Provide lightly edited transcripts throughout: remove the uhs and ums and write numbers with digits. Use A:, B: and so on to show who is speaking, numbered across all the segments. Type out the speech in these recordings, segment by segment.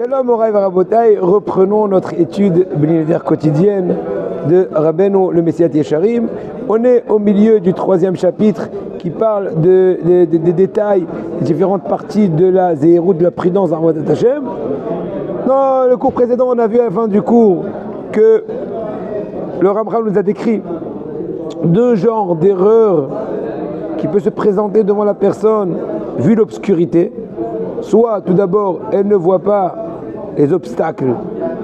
A: Shalom Moraï Varabotai, reprenons notre étude bénédictaire quotidienne de Rabbeinu le Messiat Yesharim. On est au milieu du 3e chapitre qui parle des détails, des différentes parties de la Zéhérout, de la prudence d'Avodat Hashem. Dans le cours précédent, on a vu à la fin du cours que le Ramchal nous a décrit deux genres d'erreurs qui peuvent se présenter devant la personne vu l'obscurité. Soit, tout d'abord, elle ne voit pas les obstacles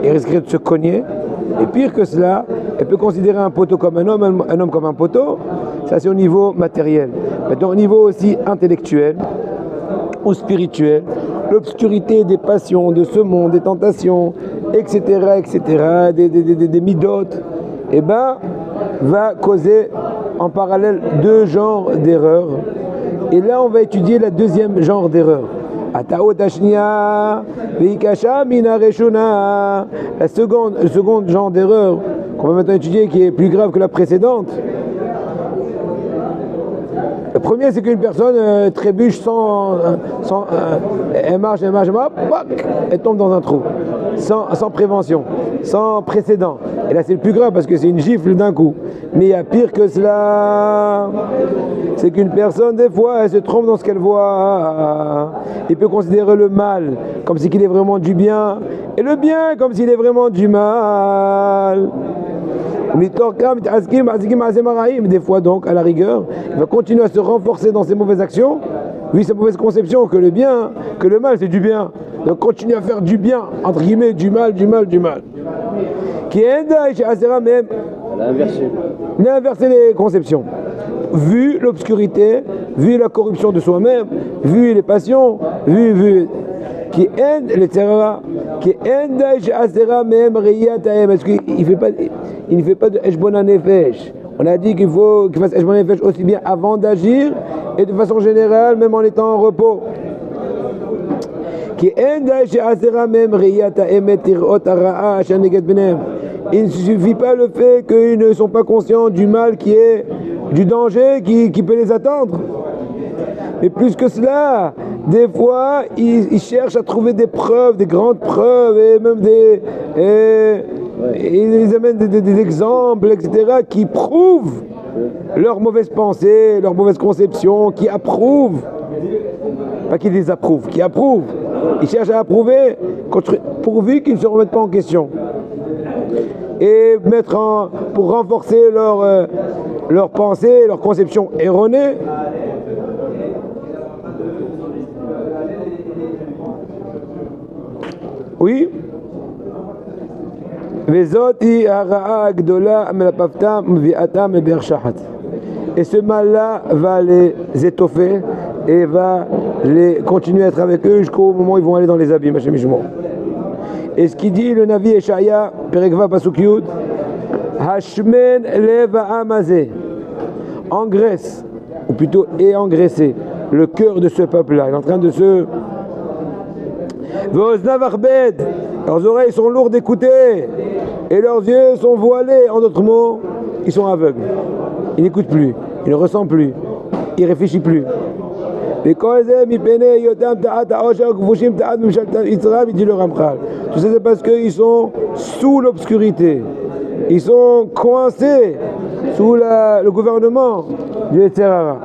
A: et risquerait de se cogner. Et pire que cela, elle peut considérer un poteau comme un homme comme un poteau. Ça, c'est au niveau matériel. Maintenant, au niveau aussi intellectuel ou spirituel, l'obscurité des passions de ce monde, des tentations, etc., des midotes, va causer en parallèle deux genres d'erreurs. Et là, on va étudier la deuxième genre d'erreur. Le second genre d'erreur qu'on va maintenant étudier, qui est plus grave que la précédente. Le premier, c'est qu'une personne trébuche elle marche, elle tombe dans un trou, sans prévention, sans précédent. Et là, c'est le plus grave parce que c'est une gifle d'un coup. Mais il y a pire que cela, c'est qu'une personne, des fois, elle se trompe dans ce qu'elle voit. Il peut considérer le mal comme s'il est vraiment du bien, et le bien comme s'il est vraiment du mal. Des fois donc, à la rigueur, il va continuer à se renforcer dans ses mauvaises actions, vu sa mauvaise conception que le bien, que le mal c'est du bien. Donc continue à faire du bien, entre guillemets, du mal. Qui aide à inverser les conceptions. Vu l'obscurité, vu la corruption de soi-même, vu les passions, vu qui aide les terreurs, qui aide parce qu'il ne fait pas de Eshbon Nefesh. On a dit qu'il faut qu'il fasse Eshbon Nefesh aussi bien avant d'agir et de façon générale, même en étant en repos. Il ne suffit pas le fait qu'ils ne sont pas conscients du mal qui est, du danger qui peut les attendre. Mais plus que cela, des fois, ils cherchent à trouver des preuves, des grandes preuves, et même ils amènent des exemples, etc., qui prouvent leurs mauvaises pensées, leurs mauvaises conceptions, qui approuvent, pas qu'ils les approuvent, qui approuvent. Ils cherchent à approuver, pourvu qu'ils ne se remettent pas en question. Et pour renforcer leur pensée, leur conception erronée, oui. Et ce mal-là va les étoffer et va les continuer à être avec eux jusqu'au moment où ils vont aller dans les abîmes. Et ce qu'il dit le Navi Eshaya, Perekva Pasuk Yud, Hashmen leva amazé, engraisse, ou plutôt est engraissé, le cœur de ce peuple-là. Il est en train de se... Leurs oreilles sont lourdes d'écouter et leurs yeux sont voilés. En d'autres mots, ils sont aveugles. Ils n'écoutent plus, ils ne ressentent plus, ils ne réfléchissent plus. Il dit le Ramchal. Tout ça, c'est parce qu'ils sont sous l'obscurité. Ils sont coincés sous le gouvernement du Yetzirah.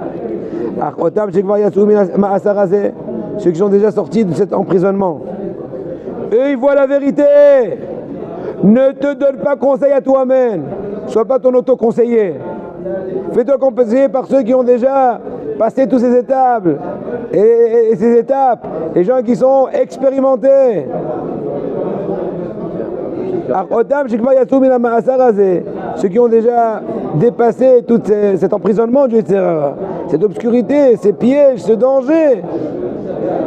A: Ceux qui sont déjà sortis de cet emprisonnement, eux ils voient la vérité. Ne te donne pas conseil à toi-même, sois pas ton auto-conseiller. Fais-toi conseiller par ceux qui ont déjà passé toutes ces étapes et ces étapes, les gens qui sont expérimentés. Ceux qui ont déjà dépassé tout cet emprisonnement du Yetzirah, cette obscurité, ces pièges, ce danger.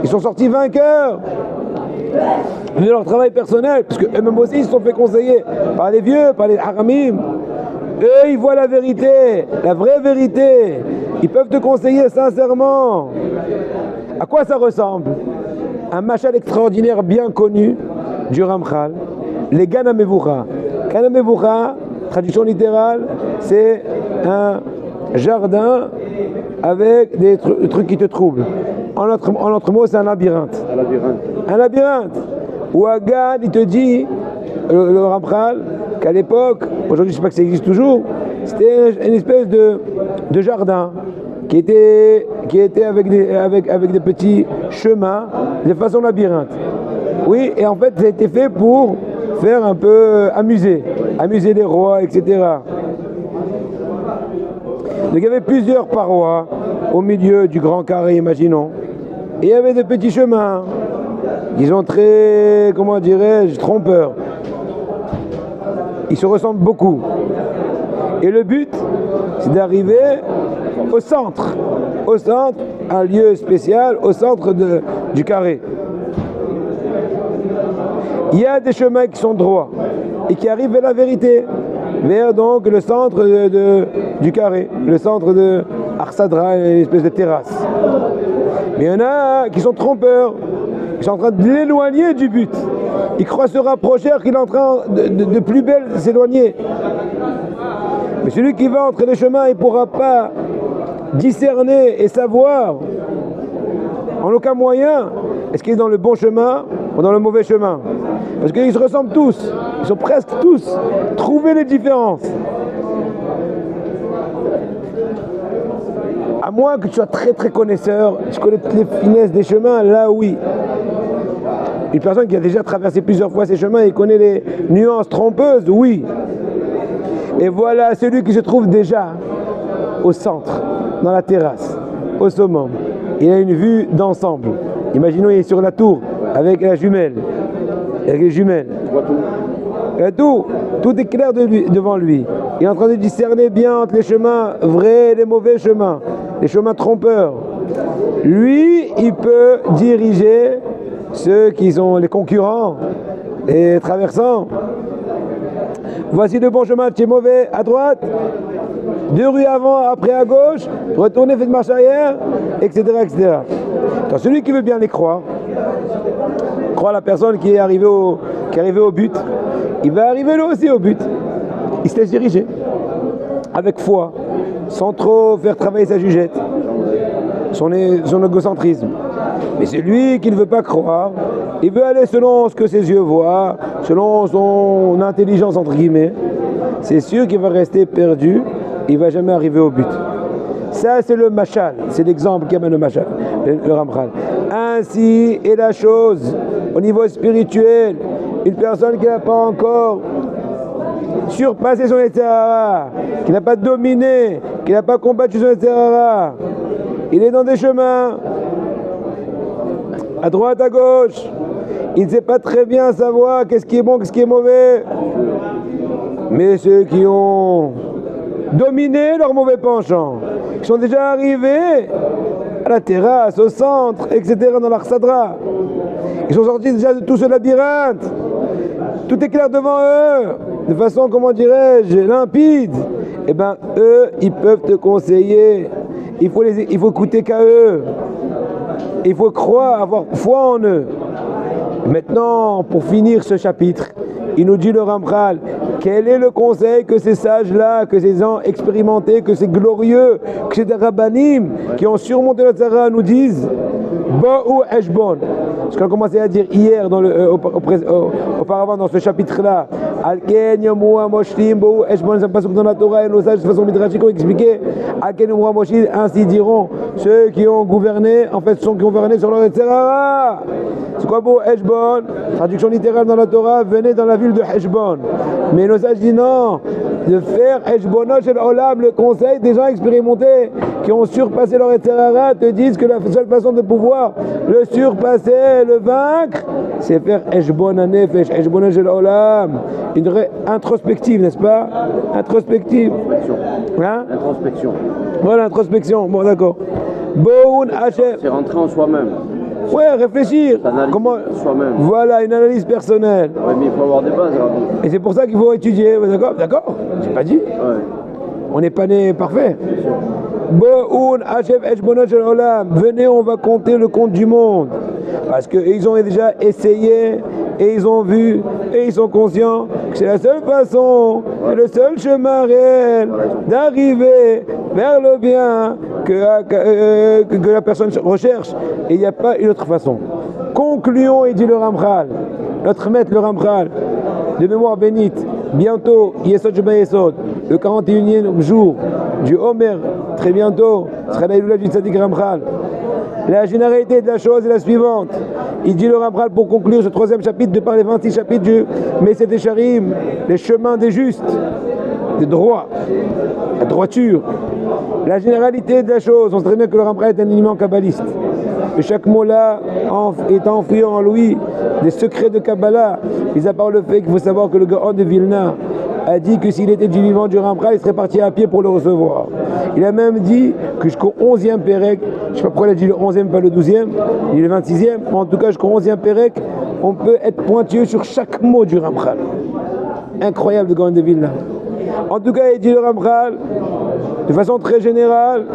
A: Ils sont sortis vainqueurs de leur travail personnel, parce qu'eux-mêmes aussi ils se sont fait conseiller par les vieux, par les haramim. Eux, ils voient la vérité, la vraie vérité. Ils peuvent te conseiller sincèrement. À quoi ça ressemble? Un machal extraordinaire bien connu du Ramchal, les Gan HaMevoucha. Gan HaMevoucha, traduction littérale, c'est un jardin avec des trucs qui te troublent. En autre mot, c'est un labyrinthe. Un labyrinthe. Ou Agan, il te dit, le Ramchal, qu'à l'époque, aujourd'hui je ne sais pas que ça existe toujours, c'était une espèce de jardin qui était avec des petits chemins de façon labyrinthe. Oui, et en fait ça a été fait pour faire un peu amuser les rois, etc. Donc il y avait plusieurs parois au milieu du grand carré, imaginons. Et il y avait des petits chemins, disons très, comment dirais-je, trompeurs. Ils se ressemblent beaucoup. Et le but, c'est d'arriver au centre, un lieu spécial, au centre du carré. Il y a des chemins qui sont droits et qui arrivent vers la vérité, vers donc le centre du carré, le centre de Arsadra, une espèce de terrasse. Mais il y en a qui sont trompeurs, qui sont en train de l'éloigner du but. Il croit se rapprocher alors qu'il est en train de plus belle s'éloigner. Mais celui qui va entre les chemins, il ne pourra pas discerner et savoir en aucun moyen est-ce qu'il est dans le bon chemin ou dans le mauvais chemin. Parce qu'ils se ressemblent tous, ils sont presque tous. Trouvez les différences. À moins que tu sois très très connaisseur, tu connais toutes les finesses des chemins, là oui. Une personne qui a déjà traversé plusieurs fois ces chemins et connaît les nuances trompeuses, oui. Et voilà celui qui se trouve déjà au centre, dans la terrasse, au summum. Il a une vue d'ensemble. Imaginons il est sur la tour avec la jumelle, avec les jumelles. Tout est clair devant lui. Il est en train de discerner bien entre les chemins vrais et les mauvais chemins, les chemins trompeurs. Lui, il peut diriger ceux qui sont les concurrents et traversants. Voici le bon chemin, tu es mauvais, à droite, 2 rues avant, après à gauche, retournez, faites marche arrière, etc. etc. Quand celui qui veut bien les croire la personne qui est arrivée au but, il va arriver lui aussi au but. Il se laisse diriger, avec foi, sans trop faire travailler sa jugette, son égocentrisme. Mais c'est lui qui ne veut pas croire, il veut aller selon ce que ses yeux voient, selon son intelligence entre guillemets. C'est sûr qu'il va rester perdu, il ne va jamais arriver au but. Ça c'est le machal, c'est l'exemple qui amène le machal, le Ramchal. Ainsi est la chose au niveau spirituel. Une personne qui n'a pas encore surpassé son Yetzirah, qui n'a pas dominé, qui n'a pas combattu son Yetzirah, il est dans des chemins, à droite, à gauche, il ne sait pas très bien savoir qu'est-ce qui est bon, qu'est-ce qui est mauvais. Mais ceux qui ont dominé leur mauvais penchant, qui sont déjà arrivés à la terrasse, au centre, etc., dans l'Arsadra, ils sont sortis déjà de tout ce labyrinthe, tout est clair devant eux, de façon, comment dirais-je, limpide. Eh bien, eux, ils peuvent te conseiller, il faut écouter qu'à eux, il faut croire, avoir foi en eux. Maintenant, pour finir ce chapitre, il nous dit le Ramchal, quel est le conseil que ces sages-là, que ces gens expérimentés, que ces glorieux, que ces rabbanim qui ont surmonté le Tzara nous disent Bo'u Eshbon. Ce qu'on a commencé à dire hier auparavant dans ce chapitre-là. Alken Yomua Moshlim Bo'u Eshbon, c'est pas ce que dans la Torah et nos sages de façon midrashique ont expliqué. Alken Yomua Moshlim, ainsi diront ceux qui ont gouverné, en fait, ceux qui ont gouverné sur leur Tzara. C'est quoi Bo'u Eshbon? Traduction littérale dans la Torah, venez dans la ville de Heshbon. Mais nos sages disent non, de faire Heshbonot Shel Olam, le conseil des gens expérimentés qui ont surpassé leur Yetzirah te disent que la seule façon de pouvoir le surpasser, le vaincre, c'est faire Heshbon HaNefesh, Heshbonot Shel Olam. Une vraie introspective, n'est-ce pas? Introspective. Hein?
B: Introspection.
A: Voilà, introspection, bon d'accord. Bo'un Hashem.
B: C'est rentrer en soi-même.
A: Ouais, réfléchir. Comment
B: soi-même.
A: Voilà, une analyse personnelle.
B: Ouais, mais il faut avoir des bases, Rabbi.
A: Et c'est pour ça qu'il faut étudier. D'accord? D'accord? J'ai pas dit.
B: Ouais.
A: On n'est pas né parfait. Bo'un Hashem Heshbonot Shel Olam. Venez, on va compter le compte du monde. Parce qu'ils ont déjà essayé et ils ont vu et ils sont conscients que c'est la seule façon, c'est le seul chemin réel d'arriver vers le bien que la personne recherche. Et il n'y a pas une autre façon. Concluons, et dit le Ramchal, notre maître le Ramchal, de mémoire bénite, bientôt, Yesod Sheba Yesod, le 41e jour du Homer, très bientôt, sera l'Aïloula du Tzadik Ramchal. La généralité de la chose est la suivante. Il dit le Ramchal pour conclure ce 3e chapitre de par les 26 chapitres du Mesilat Yesharim, les chemins des justes, des droits, la droiture. La généralité de la chose, on sait très bien que le Ramchal est un élément kabbaliste. Et chaque mot là est enfoui en lui des secrets de Kabbalah. Mis à part le fait qu'il faut savoir que le Gaon de Vilna a dit que s'il était du vivant du Ramchal, il serait parti à pied pour le recevoir. Il a même dit que jusqu'au 11e Pérec, je ne sais pas pourquoi il a dit le 11e, pas le 12e, ni le 26e, mais en tout cas jusqu'au 11e Pérec, on peut être pointilleux sur chaque mot du Ramchal. Incroyable le Gaon de Vilna. En tout cas, il dit le Ramchal, de façon très générale,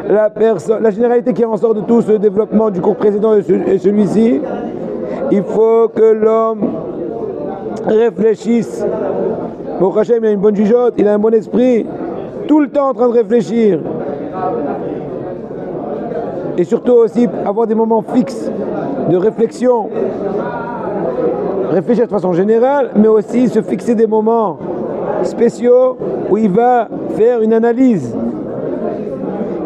A: la généralité qui en sort de tout ce développement du cours précédent et celui-ci, il faut que l'homme réfléchisse. Baruch Hashem, il a une bonne jugeote, il a un bon esprit, tout le temps en train de réfléchir. Et surtout aussi avoir des moments fixes de réflexion. Réfléchir de façon générale, mais aussi se fixer des moments spéciaux où il va faire une analyse.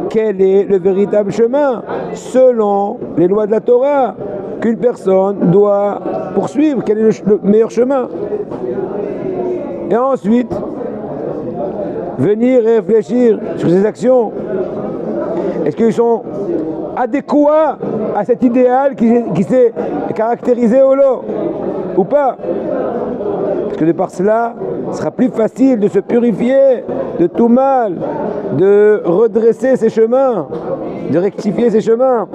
A: Quel est le véritable chemin selon les lois de la Torah qu'une personne doit poursuivre? Quel est le meilleur chemin? Et ensuite, venir et réfléchir sur ses actions. Est-ce qu'ils sont adéquats à cet idéal qui s'est caractérisé au lot ou pas? Parce que de par cela, ce sera plus facile de se purifier de tout mal, de redresser ses chemins, de rectifier ses chemins.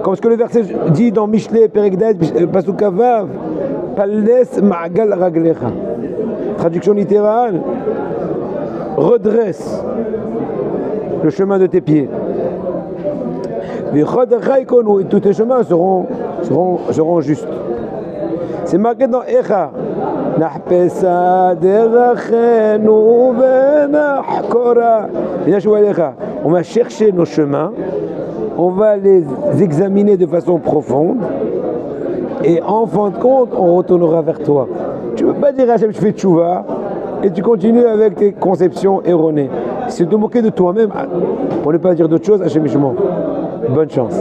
A: Comme ce que le verset dit dans Mishlei Perek Dalet Pasuk Vav, Paldes Ma'agal Raglecha. Traduction littérale, redresse le chemin de tes pieds. Et tous tes chemins seront justes. C'est marqué dans Echa. On va chercher nos chemins, on va les examiner de façon profonde, et en fin de compte, on retournera vers toi. Tu ne peux pas dire à Hachem, je fais tchouva, et tu continues avec tes conceptions erronées. C'est te moquer de toi-même, pour ne pas dire d'autre chose, Hachem, bonne chance.